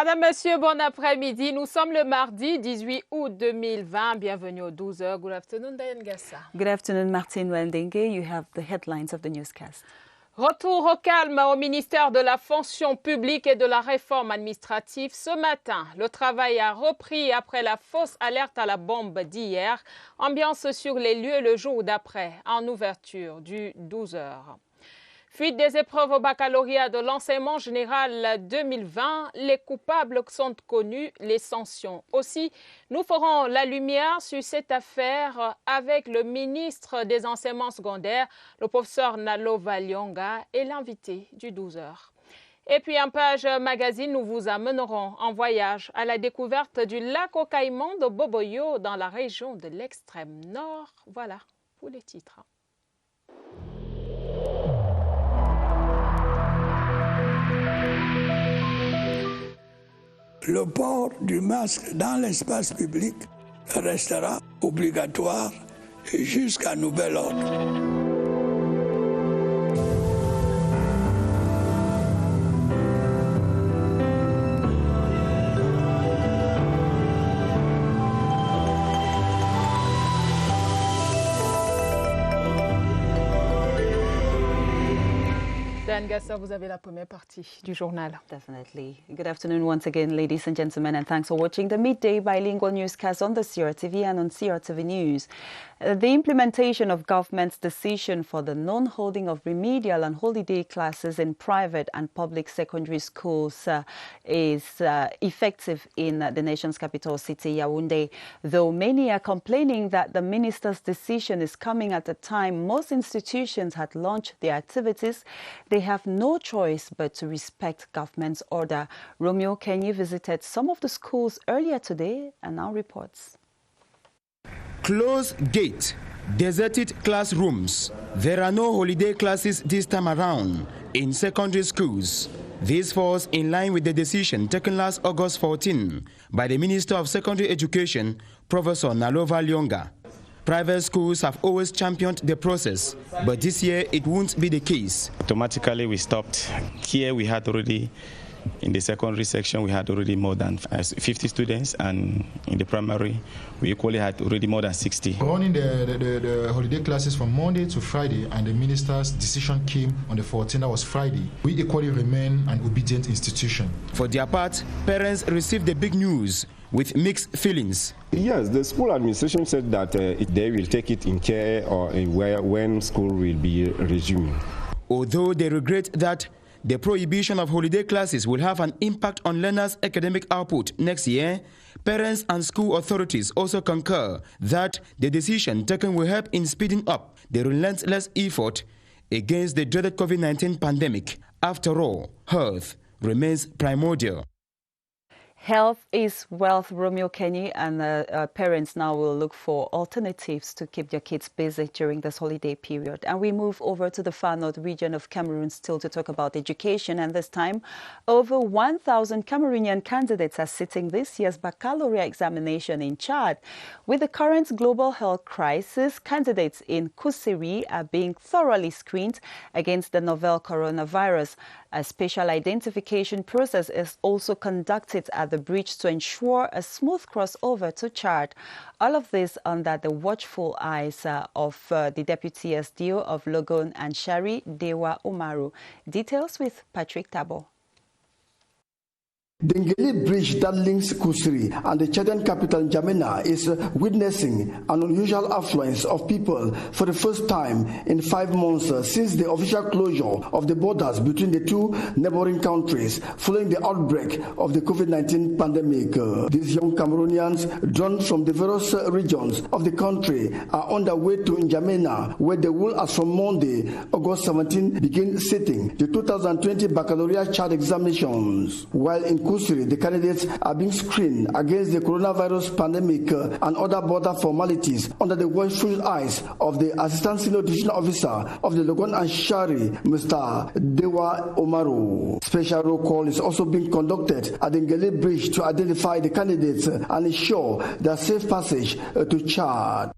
Madame, Monsieur, bon après-midi. Nous sommes le mardi 18 août 2020. Bienvenue aux 12h. Good afternoon, Diane Gassa. Good afternoon, Martine Wendenge. You have the headlines of the newscast. Retour au calme au ministère de la fonction publique et de la réforme administrative. Ce matin, le travail a repris après la fausse alerte à la bombe d'hier. Ambiance sur les lieux le jour d'après, en ouverture du 12h. Fuite des épreuves au baccalauréat de l'enseignement général 2020. Les coupables sont connus, les sanctions aussi. Nous ferons la lumière sur cette affaire avec le ministre des enseignements secondaires, le professeur Nalo Valyonga, et l'invité du 12h. Et puis en page magazine, nous vous amènerons en voyage à la découverte du lac aux Caïmans de Boboyo dans la région de l'extrême nord. Voilà pour les titres. Le port du masque dans l'espace public restera obligatoire jusqu'à nouvel ordre. Diane Gassa, vous avez la première partie du journal. Definitely. Good afternoon once again, ladies and gentlemen, and thanks for watching the midday bilingual newscast on the CRTV and on CRTV News. The implementation of government's decision for the non-holding of remedial and holiday classes in private and public secondary schools is effective in the nation's capital city, Yaoundé, though many are complaining that the minister's decision is coming at a time most institutions had launched their activities. They have no choice but to respect government's order. Romeo Kenyi visited some of the schools earlier today and now reports. Closed gate, deserted classrooms. There are no holiday classes this time around in secondary schools. This falls in line with the decision taken last August 14 by the Minister of Secondary Education, Professor Nalo Valyonga. Private schools have always championed the process, but this year it won't be the case. Automatically we stopped. Here we had already, in the secondary section, we had already more than 50 students, and in the primary, we equally had already more than 60. Running the holiday classes from Monday to Friday, and the minister's decision came on the 14th, that was Friday. We equally remain an obedient institution. For their part, parents received the big news with mixed feelings. Yes, the school administration said that they will take it in care or when school will be resuming. Although they regret that the prohibition of holiday classes will have an impact on learners' academic output next year, parents and school authorities also concur that the decision taken will help in speeding up the relentless effort against the dreaded COVID-19 pandemic. After all, health remains primordial. Health is wealth, Romeo Kenyi, and parents now will look for alternatives to keep their kids busy during this holiday period. And we move over to the far north region of Cameroon still to talk about education. And this time, over 1,000 Cameroonian candidates are sitting this year's baccalaureate examination in Chad. With the current global health crisis, candidates in Kusiri are being thoroughly screened against the novel coronavirus. A special identification process is also conducted at the bridge to ensure a smooth crossover to Chad. All of this under the watchful eyes of the Deputy SDO of Logon and Shari, Dewa Umaru. Details with Patrick Tabo. The Ngele Bridge that links Kusiri and the Chadian capital N'Djamena is witnessing an unusual affluence of people for the first time in 5 months since the official closure of the borders between the two neighboring countries following the outbreak of the COVID-19 pandemic. These young Cameroonians, drawn from the various regions of the country, are on their way to N'Djamena, where they will, as from Monday, August 17, begin sitting the 2020 Baccalaureate Chad examinations. While in Kusiri, the candidates are being screened against the coronavirus pandemic and other border formalities under the watchful eyes of the Assistant Senior Division Officer of the Logon and Shari, Mr. Dewa Omaru. Special roll call is also being conducted at the Ngele Bridge to identify the candidates and ensure their safe passage to Chad.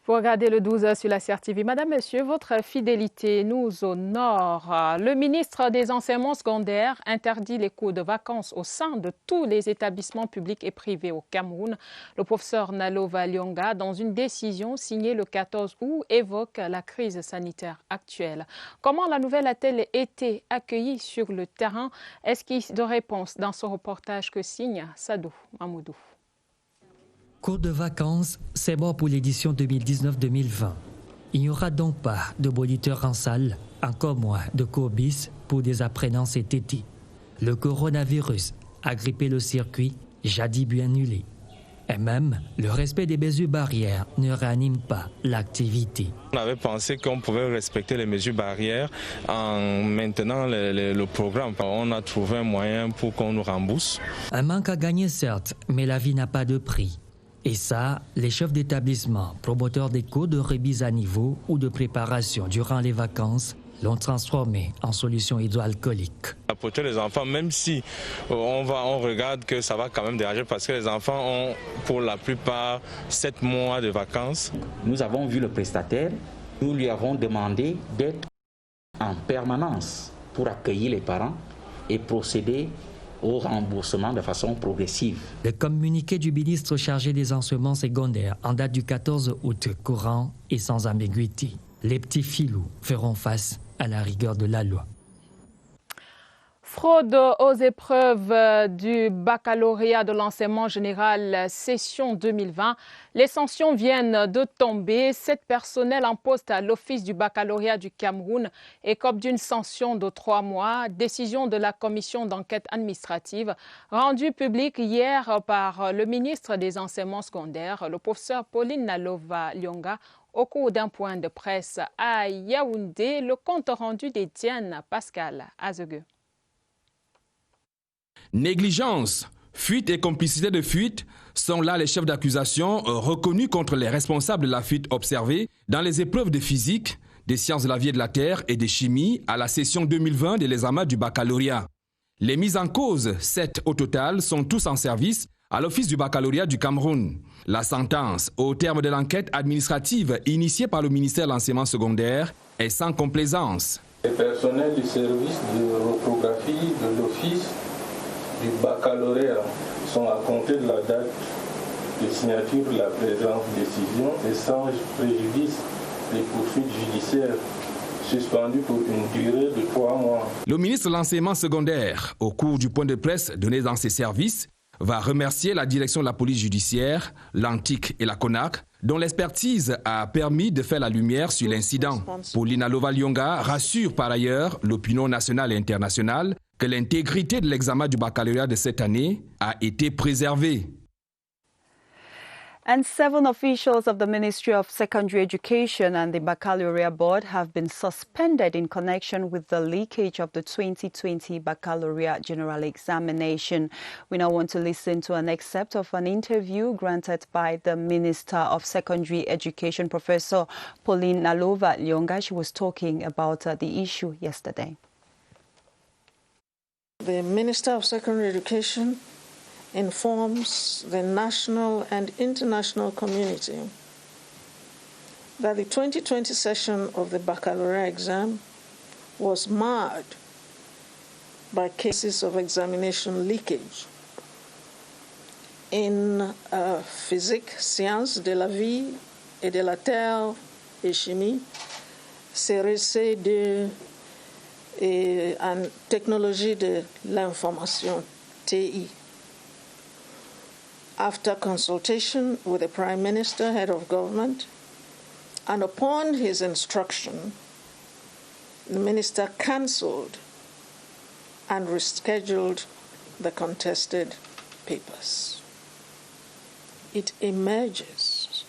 Vous regardez le 12 sur la CRTV. Madame, Monsieur, votre fidélité nous honore. Le ministre des Enseignements secondaires interdit les cours de vacances au sein de tous les établissements publics et privés au Cameroun. Le professeur Nalova Lyonga, dans une décision signée le 14 août, évoque la crise sanitaire actuelle. Comment la nouvelle a-t-elle été accueillie sur le terrain? Esquisse de réponse dans ce reportage que signe Sadou Mamoudou. Cours de vacances, c'est bon pour l'édition 2019-2020. Il n'y aura donc pas de moniteurs en salle, encore moins de cours bis pour des apprenants cet été. Le coronavirus a grippé le circuit, jadis bien annulé. Et même, le respect des mesures barrières ne réanime pas l'activité. On avait pensé qu'on pouvait respecter les mesures barrières en maintenant le programme. On a trouvé un moyen pour qu'on nous rembourse. Un manque à gagner certes, mais la vie n'a pas de prix. Et ça, les chefs d'établissement, promoteurs des cours de remise à niveau ou de préparation durant les vacances, l'ont transformé en solution hydroalcoolique. Pour tous les enfants, même si on regarde que ça va quand même déranger parce que les enfants ont pour la plupart 7 mois de vacances. Nous avons vu le prestataire, nous lui avons demandé d'être en permanence pour accueillir les parents et procéder au remboursement de façon progressive. Le communiqué du ministre chargé des enseignements secondaires en date du 14 août courant est sans ambiguïté. Les petits filous feront face à la rigueur de la loi. Fraude aux épreuves du baccalauréat de l'enseignement général session 2020. Les sanctions viennent de tomber. 7 personnels en poste à l'Office du baccalauréat du Cameroun écopent d'une sanction de 3 mois. Décision de la commission d'enquête administrative rendue publique hier par le ministre des Enseignements secondaires, le professeur Pauline Nalova Lyonga, au cours d'un point de presse à Yaoundé. Le compte rendu d'Étienne Pascal Azegueux. Négligence, fuite et complicité de fuite sont là les chefs d'accusation reconnus contre les responsables de la fuite observée dans les épreuves de physique, des sciences de la vie et de la terre et de chimie à la session 2020 de l'examen du baccalauréat. Les mises en cause, 7 au total, sont tous en service à l'Office du baccalauréat du Cameroun. La sentence, au terme de l'enquête administrative initiée par le ministère de l'enseignement secondaire, est sans complaisance. Les personnels du service de reprographie de l'Office du baccalauréat sont à compter de la date de signature de la présente décision et sans préjudice des poursuites judiciaires suspendues pour une durée de 3 mois. Le ministre de l'enseignement secondaire, au cours du point de presse donné dans ses services, va remercier la direction de la police judiciaire, l'Antique et la CONAC, dont l'expertise a permis de faire la lumière sur l'incident. Pauline Nalova Lyonga rassure par ailleurs l'opinion nationale et internationale que l'intégrité de l'examen du baccalauréat de cette année a été préservée. And 7 officials of the Ministry of Secondary Education and the Baccalaureate Board have been suspended in connection with the leakage of the 2020 Baccalaureate General Examination. We now want to listen to an excerpt of an interview granted by the Minister of Secondary Education, Professor Pauline Nalova Lyonga. She was talking about the issue yesterday. The Minister of Secondary Education informs the national and international community that the 2020 session of the baccalaureate exam was marred by cases of examination leakage in physique, sciences de la vie et de la terre et chimie, CRC 2 et en technologie de l'information, TI. After consultation with the Prime Minister, Head of Government, and upon his instruction, the Minister cancelled and rescheduled the contested papers. It emerges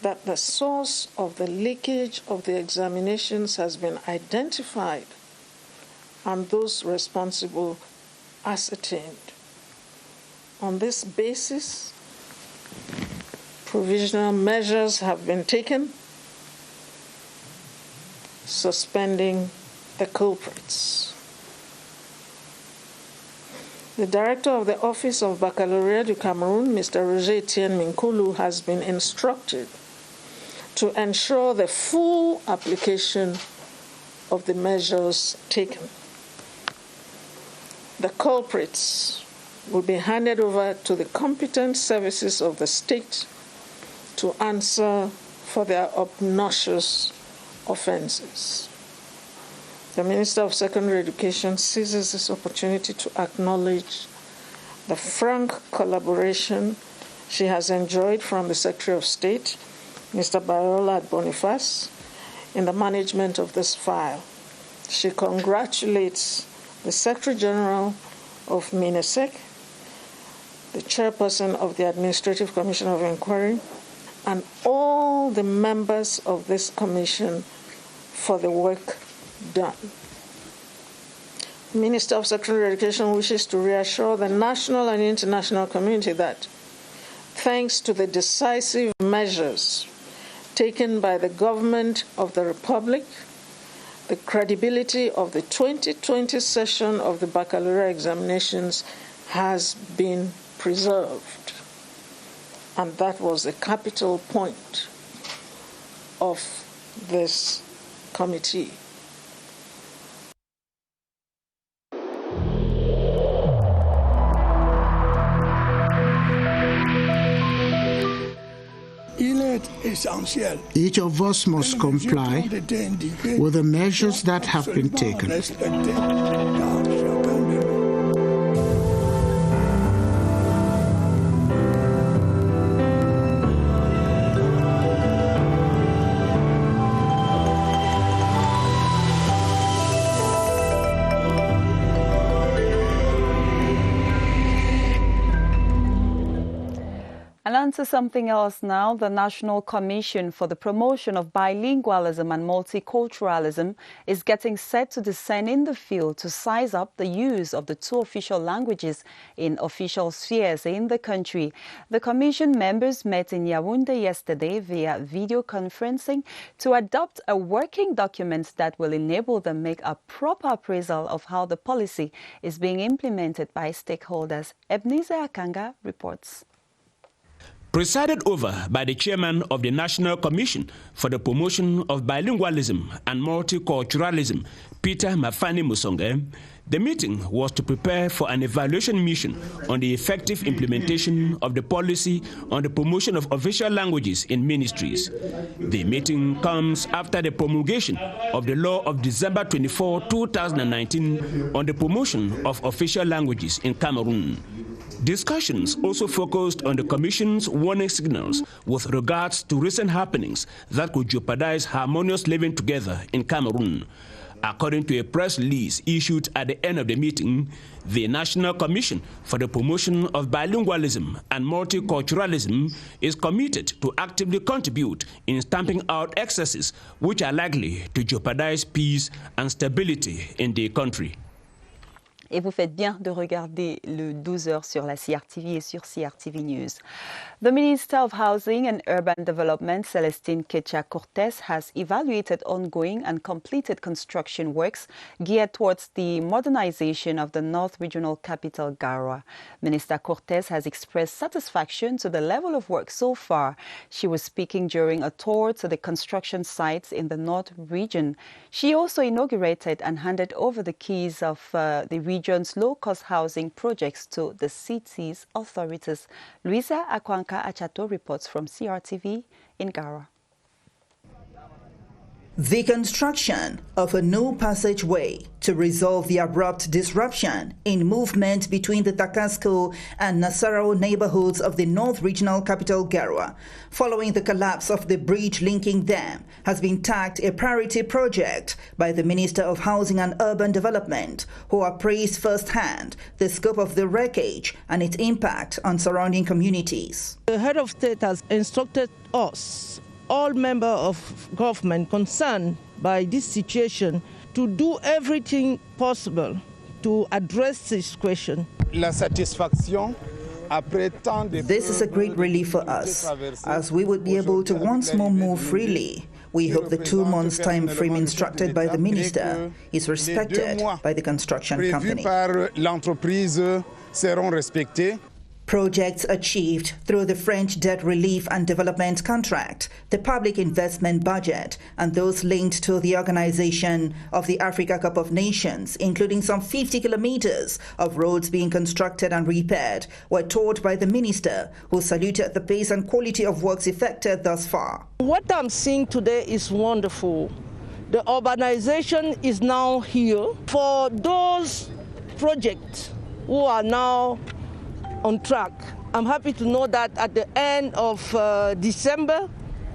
that the source of the leakage of the examinations has been identified and those responsible ascertained. On this basis, provisional measures have been taken, suspending the culprits. The Director of the Office of Baccalaureate du Cameroun, Mr. Roger Etienne Minkulu, has been instructed to ensure the full application of the measures taken. The culprits will be handed over to the competent services of the state to answer for their obnoxious offenses. The Minister of Secondary Education seizes this opportunity to acknowledge the frank collaboration she has enjoyed from the Secretary of State, Mr. Bayola Boniface, in the management of this file. She congratulates the Secretary General of MINESEC, the Chairperson of the Administrative Commission of Inquiry, and all the members of this commission for the work done. The Minister of Secondary Education wishes to reassure the national and international community that, thanks to the decisive measures taken by the government of the Republic, the credibility of the 2020 session of the baccalaureate examinations has been preserved. And that was a capital point of this committee. Each of us must comply with the measures that have been taken. And on to something else now. The National Commission for the Promotion of Bilingualism and Multiculturalism is getting set to descend in the field to size up the use of the two official languages in official spheres in the country. The Commission members met in Yaoundé yesterday via video conferencing to adopt a working document that will enable them make a proper appraisal of how the policy is being implemented by stakeholders. Ebenezer Akanga reports. Presided over by the chairman of the National Commission for the Promotion of Bilingualism and Multiculturalism, Peter Mafani Musonge, the meeting was to prepare for an evaluation mission on the effective implementation of the policy on the promotion of official languages in ministries. The meeting comes after the promulgation of the law of December 24, 2019 on the promotion of official languages in Cameroon. Discussions also focused on the Commission's warning signals with regards to recent happenings that could jeopardize harmonious living together in Cameroon. According to a press release issued at the end of the meeting, the National Commission for the Promotion of Bilingualism and Multiculturalism is committed to actively contribute in stamping out excesses which are likely to jeopardize peace and stability in the country. Et vous faites bien de regarder le 12h sur la CRTV et sur CRTV News. The Minister of Housing and Urban Development, Celestine Kecha-Cortez, has evaluated ongoing and completed construction works geared towards the modernization of the North Regional Capital, Garoua. Minister Cortez has expressed satisfaction to the level of work so far. She was speaking during a tour to the construction sites in the North region. She also inaugurated and handed over the keys of the region's low-cost housing projects to the city's authorities. Luisa Akwanka Achato reports from CRTV in Garoua. The construction of a new passageway to resolve the abrupt disruption in movement between the Takasco and Nasarao neighborhoods of the North Regional Capital, Garoua, following the collapse of the bridge linking them, has been tagged a priority project by the Minister of Housing and Urban Development, who appraised firsthand the scope of the wreckage and its impact on surrounding communities. The head of state has instructed us, all members of government concerned by this situation, to do everything possible to address this question. This is a great relief for us, as we would be able to once more move freely. We hope the 2 months time frame instructed by the minister is respected by the construction company. Projects achieved through the French Debt Relief and Development Contract, the Public Investment Budget, and those linked to the organization of the Africa Cup of Nations, including some 50 kilometers of roads being constructed and repaired, were toured by the minister, who saluted the pace and quality of works effected thus far. What I'm seeing today is wonderful. The urbanization is now here. For those projects who are now on track, I'm happy to know that at the end of December,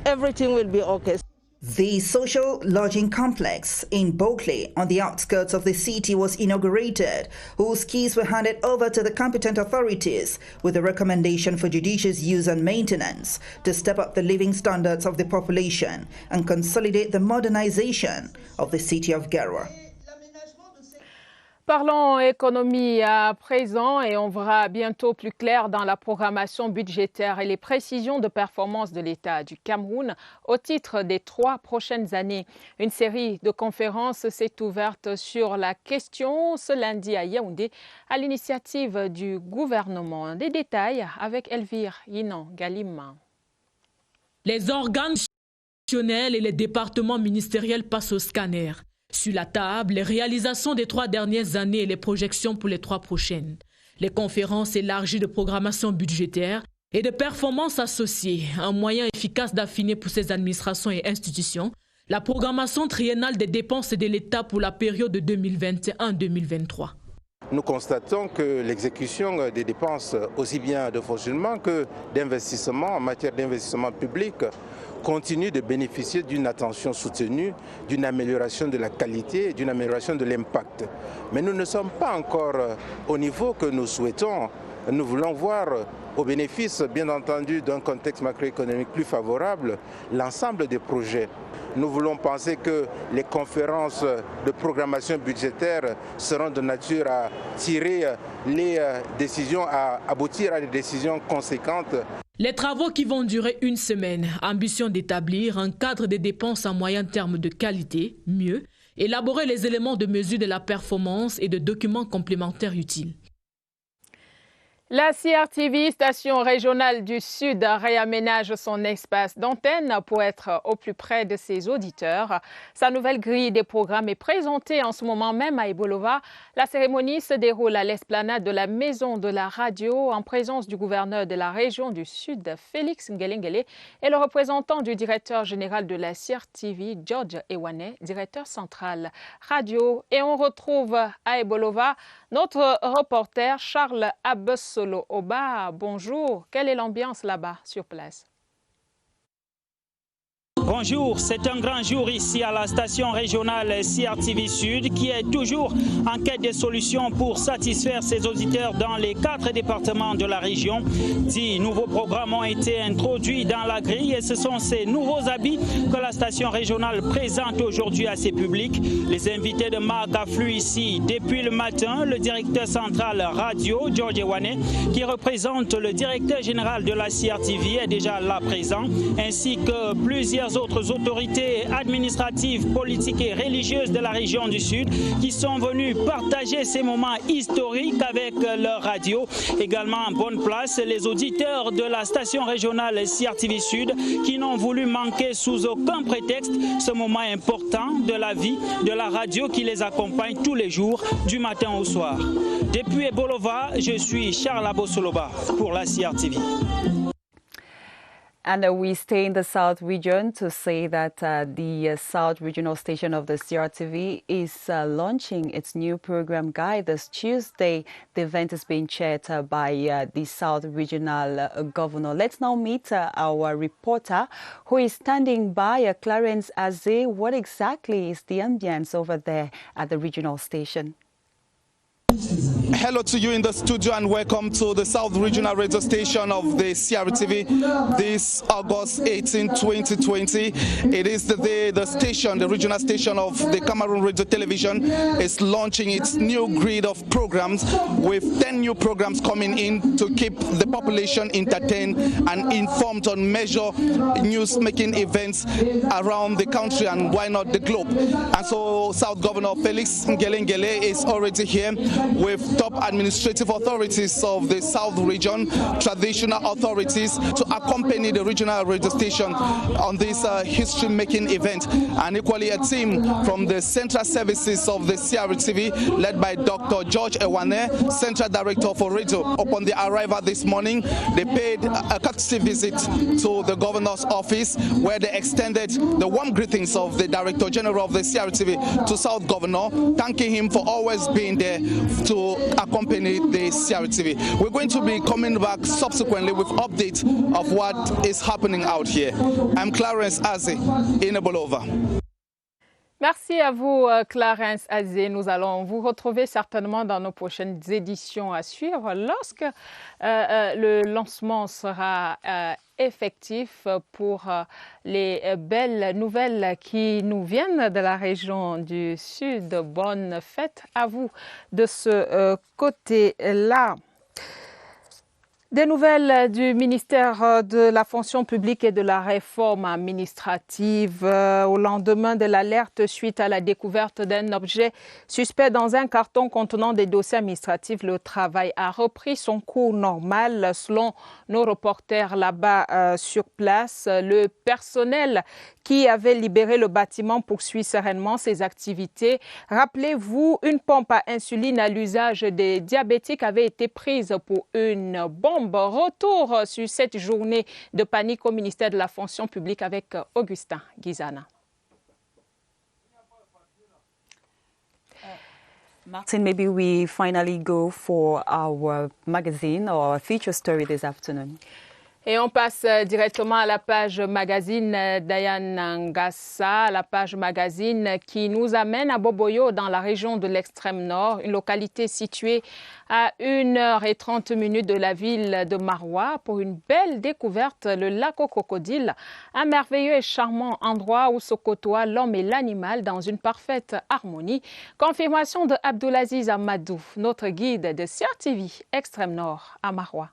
everything will be okay. The social lodging complex in Boakley on the outskirts of the city was inaugurated, whose keys were handed over to the competent authorities with a recommendation for judicious use and maintenance to step up the living standards of the population and consolidate the modernization of the city of Garoua. Parlons économie à présent et on verra bientôt plus clair dans la programmation budgétaire et les précisions de performance de l'État du Cameroun au titre des 3 prochaines années. Une série de conférences s'est ouverte sur la question ce lundi à Yaoundé à l'initiative du gouvernement. Des détails avec Elvire Yinan Galima. Les organes institutionnels et les départements ministériels passent au scanner. Sur la table, les réalisations des 3 dernières années et les projections pour les 3 prochaines. Les conférences élargies de programmation budgétaire et de performances associées, un moyen efficace d'affiner pour ces administrations et institutions la programmation triennale des dépenses de l'État pour la période de 2021-2023. Nous constatons que l'exécution des dépenses, aussi bien de fonctionnement que d'investissement en matière d'investissement public, continue de bénéficier d'une attention soutenue, d'une amélioration de la qualité et d'une amélioration de l'impact. Mais nous ne sommes pas encore au niveau que nous souhaitons. Nous voulons voir, au bénéfice bien entendu d'un contexte macroéconomique plus favorable, l'ensemble des projets. Nous voulons penser que les conférences de programmation budgétaire seront de nature à tirer les décisions, à aboutir à des décisions conséquentes. Les travaux qui vont durer une semaine, ambition d'établir un cadre de dépenses en moyen terme de qualité, mieux, élaborer les éléments de mesure de la performance et de documents complémentaires utiles. La CRTV, station régionale du Sud, réaménage son espace d'antenne pour être au plus près de ses auditeurs. Sa nouvelle grille des programmes est présentée en ce moment même à Ebolova. La cérémonie se déroule à l'esplanade de la Maison de la Radio en présence du gouverneur de la région du Sud, Félix Ngelengele, et le représentant du directeur général de la CRTV, George Ewane, directeur central radio. Et on retrouve à Ebolova notre reporter Charles Abessolo Oba. Bonjour, quelle est l'ambiance là-bas sur place? Bonjour, c'est un grand jour ici à la station régionale CRTV Sud qui est toujours en quête de solutions pour satisfaire ses auditeurs dans les 4 départements de la région. 10 nouveaux programmes ont été introduits dans la grille et ce sont ces nouveaux habits que la station régionale présente aujourd'hui à ses publics. Les invités de marque affluent ici depuis le matin. Le directeur central radio, George Ewane, qui représente le directeur général de la CRTV, est déjà là présent, ainsi que plusieurs autres autorités administratives, politiques et religieuses de la région du Sud qui sont venus partager ces moments historiques avec leur radio. Également en bonne place, les auditeurs de la station régionale CRTV Sud qui n'ont voulu manquer sous aucun prétexte ce moment important de la vie de la radio qui les accompagne tous les jours du matin au soir. Depuis Ebolova, je suis Charles Abosoloba pour la CRTV. And we stay in the South region to say that the South regional station of the CRTV is launching its new program guide this Tuesday. The event is being chaired by the South regional governor. Let's now meet our reporter who is standing by, Clarence Aze. What exactly is the ambience over there at the regional station? Hello to you in the studio and welcome to the South Regional Radio Station of the CRTV this August 18, 2020. It is the day the station, the regional station of the Cameroon Radio Television is launching its new grid of programs with 10 new programs coming in to keep the population entertained and informed on major news-making events around the country and why not the globe. And so South Governor Felix Ngelengele is already here with top administrative authorities of the South region, traditional authorities, to accompany the regional radio station on this history-making event. And equally a team from the central services of the CRTV, led by Dr. George Ewane, Central Director for Radio. Upon the arrival this morning, they paid a courtesy visit to the governor's office, where they extended the warm greetings of the Director General of the CRTV to South Governor, thanking him for always being there to accompany the CRTV. We're going to be coming back subsequently with updates of what is happening out here. I'm Clarence Azé in Ebolova. Merci à vous, Clarence Azé. Nous allons vous retrouver certainement dans nos prochaines éditions à suivre lorsque le lancement sera effectif pour les belles nouvelles qui nous viennent de la région du Sud. Bonne fête à vous de ce côté-là. Des nouvelles du ministère de la fonction publique et de la réforme administrative au lendemain de l'alerte suite à la découverte d'un objet suspect dans un carton contenant des dossiers administratifs. Le travail a repris son cours normal selon nos reporters là-bas sur place. Le personnel qui avait libéré le bâtiment poursuit sereinement ses activités. Rappelez-vous, une pompe à insuline à l'usage des diabétiques avait été prise pour une bombe. Retour sur cette journée de panique au ministère de la fonction publique avec Augustin Guizana. Martin, maybe we finally go for our magazine or our feature story this afternoon. Et on passe directement à la page magazine d'Ayan Ngassa, la page magazine qui nous amène à Boboyo dans la région de l'extrême nord, une localité située à 1h30 de la ville de Maroua pour une belle découverte, le lac aux crocodiles, un merveilleux et charmant endroit où se côtoient l'homme et l'animal dans une parfaite harmonie. Confirmation de Abdulaziz Amadou, notre guide de CRTV Extrême Nord à Maroua.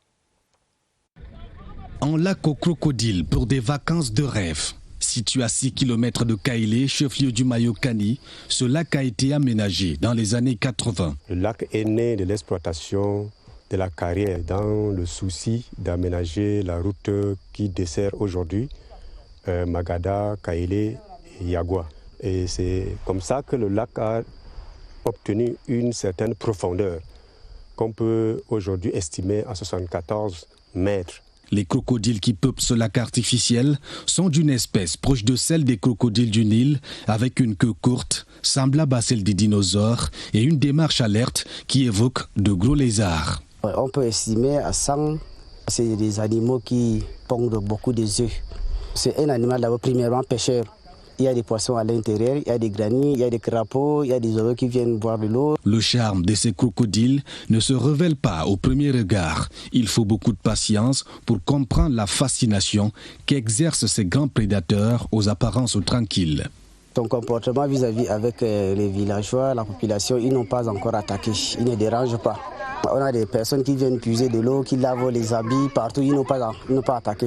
Un lac aux crocodiles pour des vacances de rêve. Situé à 6 km de Kaïlé, chef-lieu du Mayokani, ce lac a été aménagé dans les années 80. Le lac est né de l'exploitation de la carrière dans le souci d'aménager la route qui dessert aujourd'hui Magada, Kaïlé et Yagua. Et c'est comme ça que le lac a obtenu une certaine profondeur qu'on peut aujourd'hui estimer à 74 mètres. Les crocodiles qui peuplent ce lac artificiel sont d'une espèce proche de celle des crocodiles du Nil, avec une queue courte, semblable à celle des dinosaures, et une démarche alerte qui évoque de gros lézards. On peut estimer à 100, c'est des animaux qui pondent beaucoup d'œufs. C'est un animal d'abord premièrement pêcheur. Il y a des poissons à l'intérieur, il y a des granits, il y a des crapauds, il y a des oiseaux qui viennent boire de l'eau. Le charme de ces crocodiles ne se révèle pas au premier regard. Il faut beaucoup de patience pour comprendre la fascination qu'exercent ces grands prédateurs aux apparences tranquilles. Son comportement vis-à-vis avec les villageois, la population, ils n'ont pas encore attaqué, ils ne dérangent pas. On a des personnes qui viennent puiser de l'eau, qui lavent les habits partout, ils n'ont pas attaqué.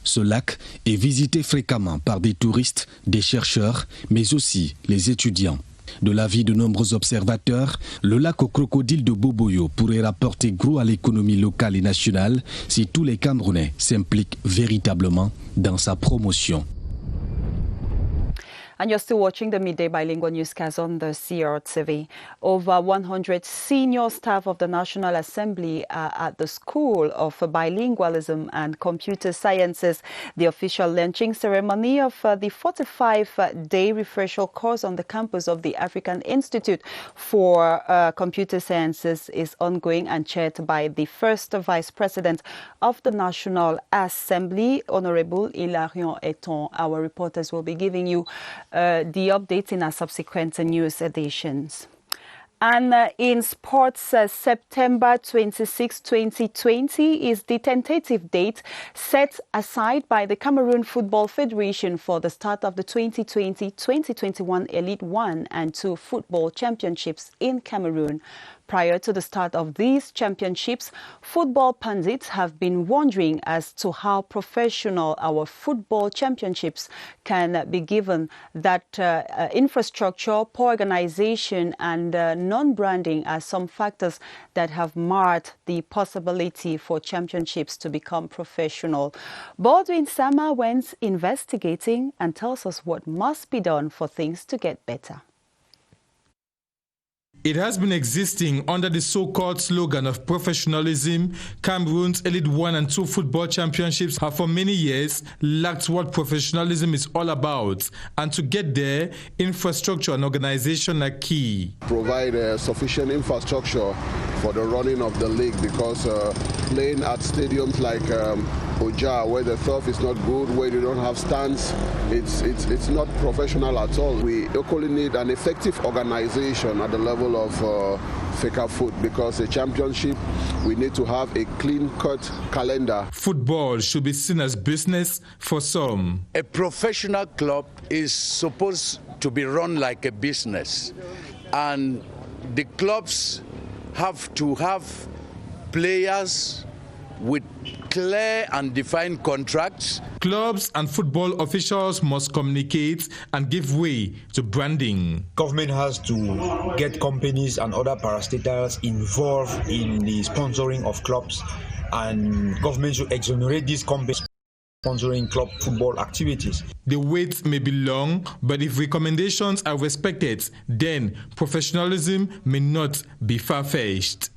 Ce lac est visité fréquemment par des touristes, des chercheurs, mais aussi les étudiants. De l'avis de nombreux observateurs, le lac aux crocodiles de Boboyo pourrait rapporter gros à l'économie locale et nationale si tous les Camerounais s'impliquent véritablement dans sa promotion. And you're still watching the Midday Bilingual Newscast on the CRTV. Over 100 senior staff of the National Assembly are at the School of Bilingualism and Computer Sciences. The official launching ceremony of the 45-day refresher course on the campus of the African Institute for Computer Sciences is ongoing and chaired by the first Vice President of the National Assembly, Honorable Hilarion Eton. Our reporters will be giving you the updates in our subsequent news editions. And in sports, September 26, 2020 is the tentative date set aside by the Cameroon Football Federation for the start of the 2020-2021 Elite 1 and 2 football championships in Cameroon. Prior to the start of these championships, football pundits have been wondering as to how professional our football championships can be given that infrastructure, poor organization and non-branding are some factors that have marred the possibility for championships to become professional. Baldwin Sama went investigating and tells us what must be done for things to get better. It has been existing under the so-called slogan of professionalism. Cameroon's Elite 1 and 2 football championships have for many years lacked what professionalism is all about. And to get there, infrastructure and organization are key. Provide sufficient infrastructure for the running of the league, because playing at stadiums like Oja, where the turf is not good, where you don't have stands, it's not professional at all. We equally need an effective organization at the level of Fecafoot, because a championship, we need to have a clean-cut calendar. Football should be seen as business for some. A professional club is supposed to be run like a business, and the clubs have to have players with clear and defined contracts. Clubs and football officials must communicate and give way to branding. Government has to get companies and other parastatals involved in the sponsoring of clubs, and government should exonerate these companies sponsoring club football activities. The wait may be long, but if recommendations are respected, then professionalism may not be far-fetched.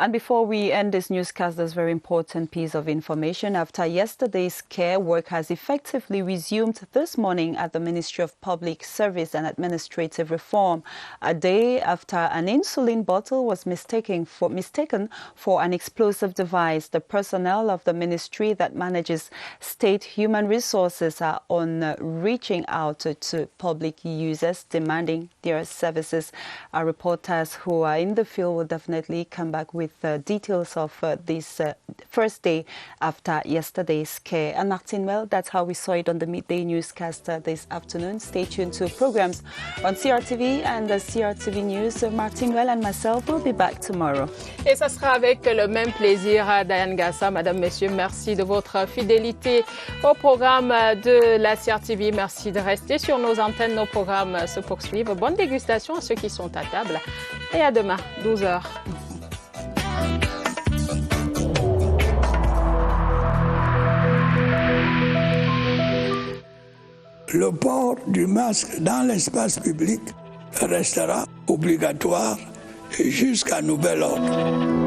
And before we end this newscast, there's a very important piece of information. After yesterday's scare, work has effectively resumed this morning at the Ministry of Public Service and Administrative Reform, a day after an insulin bottle was mistaken for an explosive device. The personnel of the ministry that manages state human resources are on reaching out to public users demanding their services. Our reporters who are in the field will definitely come back with details of this first day after yesterday's scare. And Martin, well, that's how we saw it on the midday newscast this afternoon. Stay tuned to programs on CRTV and the CRTV News. Martin Well and myself will be back tomorrow. Et ça sera avec le même plaisir. Diane Gassa, Madame, Messieurs, merci de votre fidélité au programme de la CRTV. Merci de rester sur nos antennes. Nos programmes se poursuivent. Bonne dégustation à ceux qui sont à table. Et à demain, 12h. Le port du masque dans l'espace public restera obligatoire jusqu'à nouvel ordre.